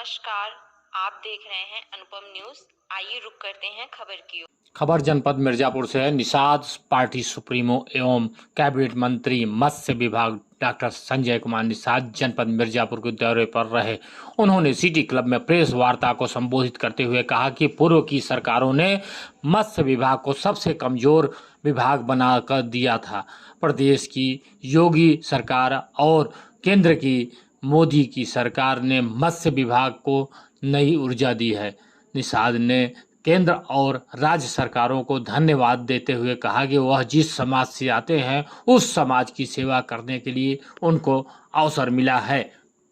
नमस्कार, आप देख रहे हैं अनुपम न्यूज। आइए रुक करते हैं खबर की ओर। खबर जनपद मिर्जापुर से है। निषाद पार्टी सुप्रीमो एवं कैबिनेट मंत्री मत्स्य विभाग डॉक्टर संजय कुमार निषाद जनपद मिर्जापुर के दौरे पर रहे। उन्होंने सिटी क्लब में प्रेस वार्ता को संबोधित करते हुए कहा कि पूर्व की सरकारों ने मत्स्य विभाग को सबसे कमजोर विभाग बनाकर दिया था। प्रदेश की योगी सरकार और केंद्र की मोदी की सरकार ने मत्स्य विभाग को नई ऊर्जा दी है। निषाद ने केंद्र और राज्य सरकारों को धन्यवाद देते हुए कहा कि वह जिस समाज से आते हैं उस समाज की सेवा करने के लिए उनको अवसर मिला है।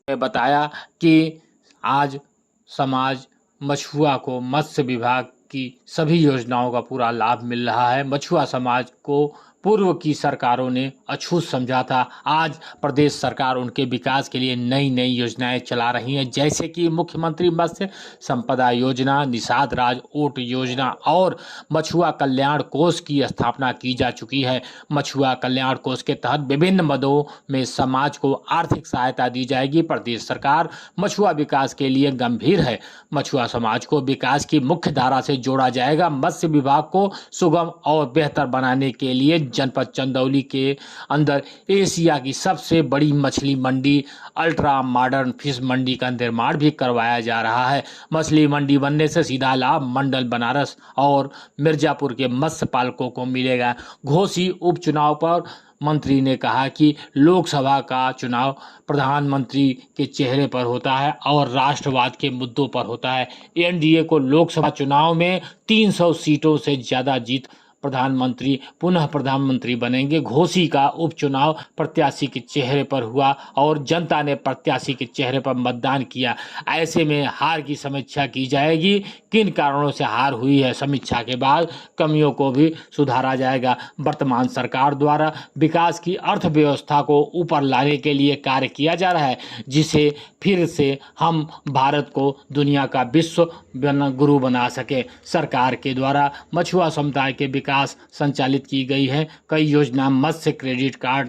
बताया कि आज समाज मछुआ को मत्स्य विभाग की सभी योजनाओं का पूरा लाभ मिल रहा है। मछुआ समाज को पूर्व की सरकारों ने अछूत समझा था। आज प्रदेश सरकार उनके विकास के लिए नई नई योजनाएं चला रही हैं, जैसे कि मुख्यमंत्री मत्स्य संपदा योजना, निषाद राज ऊँट योजना और मछुआ कल्याण कोष की स्थापना की जा चुकी है। मछुआ कल्याण कोष के तहत विभिन्न मदों में समाज को आर्थिक सहायता दी जाएगी। प्रदेश सरकार मछुआ विकास के लिए गंभीर है। मछुआ समाज को विकास की मुख्य धारा से जोड़ा जाएगा। मत्स्य विभाग को सुगम और बेहतर बनाने के लिए जनपद चंदौली के अंदर एशिया की सबसे बड़ी मछली मंडी अल्ट्रा मॉडर्न फिश मंडी का निर्माण भी करवाया जा रहा है। मछली मंडी बनने से सीधा लाभ मंडल बनारस और मिर्जापुर के मत्स्य पालकों को मिलेगा। घोसी उपचुनाव पर मंत्री ने कहा कि लोकसभा का चुनाव प्रधानमंत्री के चेहरे पर होता है और राष्ट्रवाद के मुद्दों पर होता है। एनडीए को लोकसभा चुनाव में 300 सीटों से ज़्यादा जीत प्रधानमंत्री पुनः प्रधानमंत्री बनेंगे। घोसी का उपचुनाव प्रत्याशी के चेहरे पर हुआ और जनता ने प्रत्याशी के चेहरे पर मतदान किया। ऐसे में हार की समीक्षा की जाएगी, किन कारणों से हार हुई है। समीक्षा के बाद कमियों को भी सुधारा जाएगा। वर्तमान सरकार द्वारा विकास की अर्थव्यवस्था को ऊपर लाने के लिए कार्य किया जा रहा है, जिसे फिर से हम भारत को दुनिया का विश्व गुरु बना सके। सरकार के द्वारा मछुआ समुदाय के विकास संचालित की गई है। कई योजना मत्स्य क्रेडिट कार्ड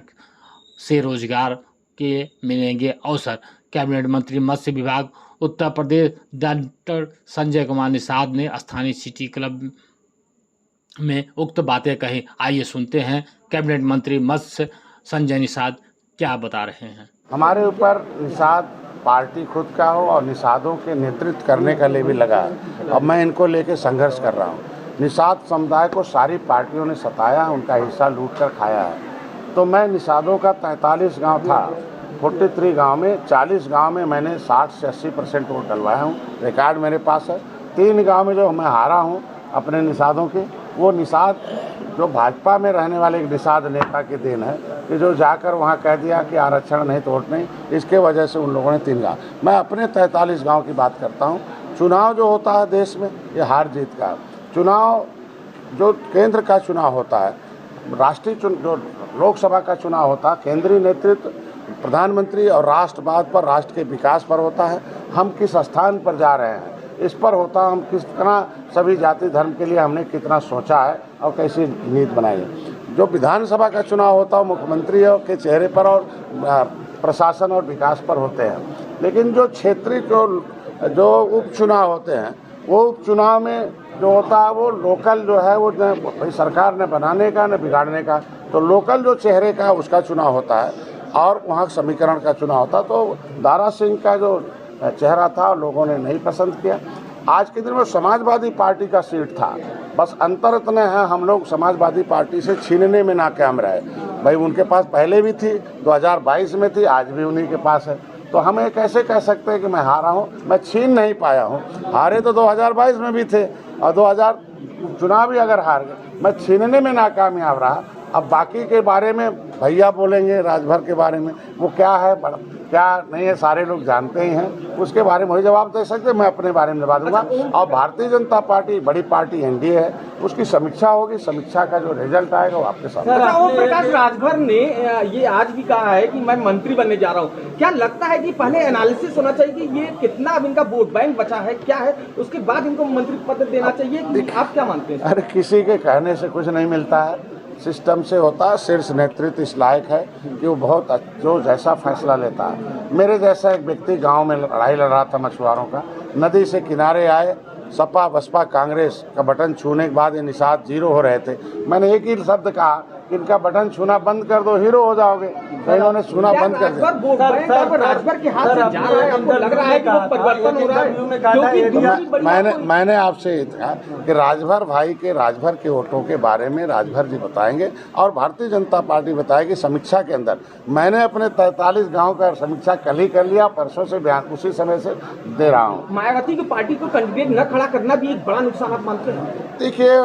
से रोजगार के मिलेंगे अवसर। कैबिनेट मंत्री मत्स्य विभाग उत्तर प्रदेश डॉक्टर संजय कुमार निषाद ने स्थानीय सिटी क्लब में उक्त बातें कही। आइए सुनते हैं कैबिनेट मंत्री मत्स्य संजय निषाद क्या बता रहे हैं। हमारे ऊपर निषाद पार्टी खुद का हो और निषादों के नेतृत्व करने के लिए भी लगा है। अब मैं इनको लेके संघर्ष कर रहा हूँ। निषाद समुदाय को सारी पार्टियों ने सताया, उनका हिस्सा लूट कर खाया है। तो मैं निषादों का 43 गांव था, 43 गांव में 40 गांव में मैंने 60 से 80% वोट डलवाया हूँ। रिकॉर्ड मेरे पास है। 3 गांव में जो मैं हारा हूँ अपने निषादों के, वो निषाद जो भाजपा में रहने वाले एक निषाद नेता की देन है कि जो जाकर वहाँ कह दिया कि आरक्षण नहीं तो वोट नहीं, इसके वजह से उन लोगों ने 3 गाँव। मैं अपने 43 गाँव की बात करता हूँ। चुनाव जो होता है देश में, ये हार जीत का चुनाव, जो केंद्र का चुनाव होता है, राष्ट्रीय जो लोकसभा का चुनाव होता है, केंद्रीय नेतृत्व प्रधानमंत्री और राष्ट्रवाद पर, राष्ट्र के विकास पर होता है। हम किस स्थान पर जा रहे हैं इस पर होता है। हम कितना सभी जाति धर्म के लिए हमने कितना सोचा है और कैसी नीति बनाई है। जो विधानसभा का चुनाव होता है मुख्यमंत्री के चेहरे पर और प्रशासन और विकास पर होते हैं। लेकिन जो क्षेत्रीय जो उपचुनाव होते हैं, वो उपचुनाव में जो होता है वो लोकल जो है, वो भाई सरकार ने बनाने का न बिगाड़ने का, तो लोकल जो चेहरे का उसका चुनाव होता है और वहाँ समीकरण का चुनाव होता है। तो दारा सिंह का जो चेहरा था लोगों ने नहीं पसंद किया। आज के दिन में समाजवादी पार्टी का सीट था, बस अंतर इतने हैं हम लोग समाजवादी पार्टी से छीनने में नाकाम रहे। भाई उनके पास पहले भी थी, 2022 में थी, आज भी उन्हीं के पास है। तो हम ये कैसे कह सकते हैं कि मैं हारा हूँ? मैं छीन नहीं पाया हूँ। हारे तो 2022 में भी थे और 2000 चुनाव भी अगर हार गए, मैं छीनने में नाकामयाब रहा। अब बाकी के बारे में भैया बोलेंगे, राजभर के बारे में, वो क्या है क्या नहीं है सारे लोग जानते ही हैं। उसके बारे में वही जवाब दे सकते, मैं अपने बारे में जवाब दूंगा। और भारतीय जनता पार्टी बड़ी पार्टी एनडीए है, उसकी समीक्षा होगी, समीक्षा का जो रिजल्ट आएगा वो आपके सामने। ओम प्रकाश राजभर ने ये आज भी कहा है कि मैं मंत्री बनने जा रहा हूँ। क्या लगता है कि पहले एनालिसिस होना चाहिए कि ये कितना अब इनका वोट बैंक बचा है, क्या है, उसके बाद इनको मंत्री पद देना चाहिए? आप क्या मानते हैं? अरे किसी के कहने से कुछ नहीं मिलता है। सिस्टम से होता है। शीर्ष नेतृत्व इस लायक है कि वो बहुत जो जैसा फैसला लेता है। मेरे जैसा एक व्यक्ति गांव में लड़ाई लड़ रहा था मछुआरों का, नदी से किनारे आए, सपा बसपा कांग्रेस का बटन छूने के बाद ये निषाद जीरो हो रहे थे। मैंने एक ही शब्द कहा, इनका बटन छूना बंद कर दो, हीरो हो जाओगे। तो इन्होंने छूना बंद कर दिया। राजभर के हाथ से जा रहा है, हमको लग रहा है कि वो परिवर्तन हो रहा है। मैंने आपसे ये कहा कि राजभर भाई के राजभर के वोटों के बारे में राजभर जी बताएंगे और भारतीय जनता पार्टी बताएगी। समीक्षा के अंदर मैंने अपने 43 गांव का समीक्षा कल ही कर लिया, परसों से बयान उसी समय से दे रहा हूँ। मायावती की पार्टी को कैंडिडेट न खड़ा करना भी एक बड़ा नुकसान आप मानते हैं? देखिए,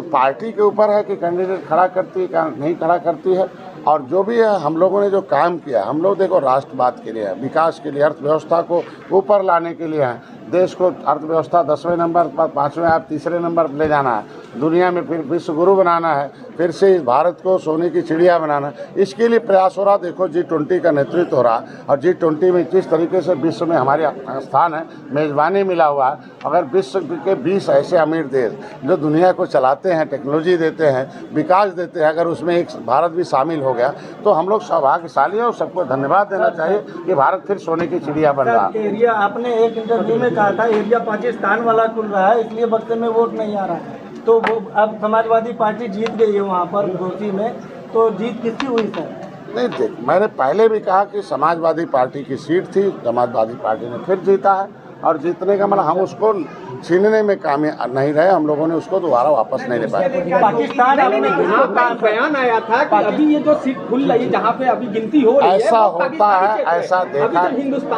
पार्टी के ऊपर है कि कैंडिडेट खड़ा करती है नहीं खड़ा करती है। और जो भी है, हम लोगों ने जो काम किया, हम लोग देखो राष्ट्रवाद के लिए है, विकास के लिए, अर्थव्यवस्था को ऊपर लाने के लिए है। देश को अर्थव्यवस्था 10वें नंबर पर, 5वें आप तीसरे नंबर पर ले जाना है, दुनिया में फिर विश्व गुरु बनाना है, फिर से इस भारत को सोने की चिड़िया बनाना है। इसके लिए प्रयास हो रहा। देखो G20 का नेतृत्व हो रहा और G20 में किस तरीके से विश्व में हमारे स्थान है, मेज़बानी मिला हुआ है। अगर विश्व के 20 ऐसे अमीर देश जो दुनिया को चलाते हैं, टेक्नोलॉजी देते हैं, विकास देते हैं, अगर उसमें एक भारत भी शामिल हो गया तो हम लोग सौभाग्यशाली हैं और सबको धन्यवाद देना चाहिए कि भारत फिर सोने की चिड़िया बन रहा है। एरिया आपने एक इंटरव्यू में कहा था एरिया पाकिस्तान वाला खुल रहा है, इसलिए बक्से में वोट नहीं आ रहा है। तो वो अब समाजवादी पार्टी जीत गई है वहाँ पर घोसी में, तो जीत किसकी हुई सर? नहीं, देख, मैंने पहले भी कहा कि समाजवादी पार्टी की सीट थी, समाजवादी पार्टी ने फिर जीता है और जीतने का मतलब हम उसको छीनने में कामयाब नहीं रहे, हम लोगों ने उसको दोबारा वापस नहीं ले पाए। पाकिस्तान आपका बयान आया था कि अभी ये जो सीट खुल रही है जहाँ पे अभी गिनती हो रही है, ऐसा होता है, ऐसा देखा,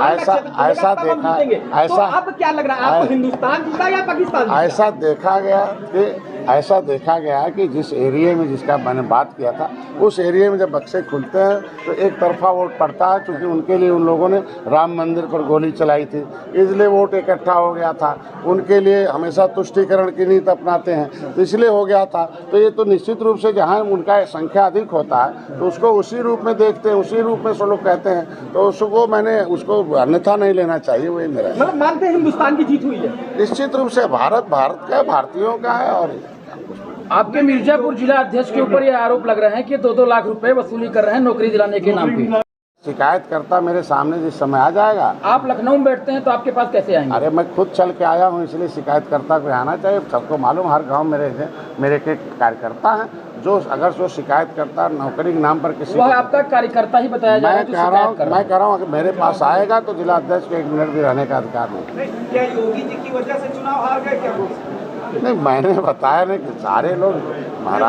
ऐसा देखा, ऐसा अब क्या लग रहा है आपको, हिंदुस्तान जीता या पाकिस्तान? ऐसा देखा गया कि जिस एरिया में जिसका मैंने बात किया था, उस एरिया में जब बक्से खुलते हैं तो एक तरफा वोट पड़ता है, क्योंकि उनके लिए उन लोगों ने राम मंदिर पर गोली चलाई थी, इसलिए वोट इकट्ठा हो गया था। उनके लिए हमेशा तुष्टीकरण की नीति अपनाते हैं, तो इसलिए हो गया था। तो ये तो निश्चित रूप से जहाँ उनका संख्या अधिक होता है तो उसको उसी रूप में देखते हैं, उसी रूप में सब लोग कहते हैं, तो उसको मैंने उसको अन्यथा नहीं लेना चाहिए। वही मेरा मतलब मानते हैं हिंदुस्तान की जीत हुई है? निश्चित रूप से भारत का, भारतीयों का है। और आपके मिर्जापुर जिला अध्यक्ष के ऊपर ये आरोप लग रहे हैं कि 2-2 लाख रुपए वसूली कर रहे हैं नौकरी दिलाने के नाम पे। शिकायतकर्ता मेरे सामने जिस समय आ जाएगा। आप लखनऊ में बैठते हैं तो आपके पास कैसे आएंगे? अरे मैं खुद चल के आया हूँ, इसलिए शिकायतकर्ता को आना चाहिए। सबको मालूम, हर गांव मेरे के कार्यकर्ता हैं जो अगर जो शिकायत करता नौकरी के नाम पर किसी, वह आपका कार्यकर्ता ही बताया जा रहा है। मैं कह रहा हूँ अगर मेरे पास आएगा तो जिला अध्यक्ष के 1 मिनट भी रहने का अधिकार नहीं। क्या योगी जी की वजह से चुनाव हार गए क्या? नहीं, मैंने बताया नहीं कि सारे लोग महाराज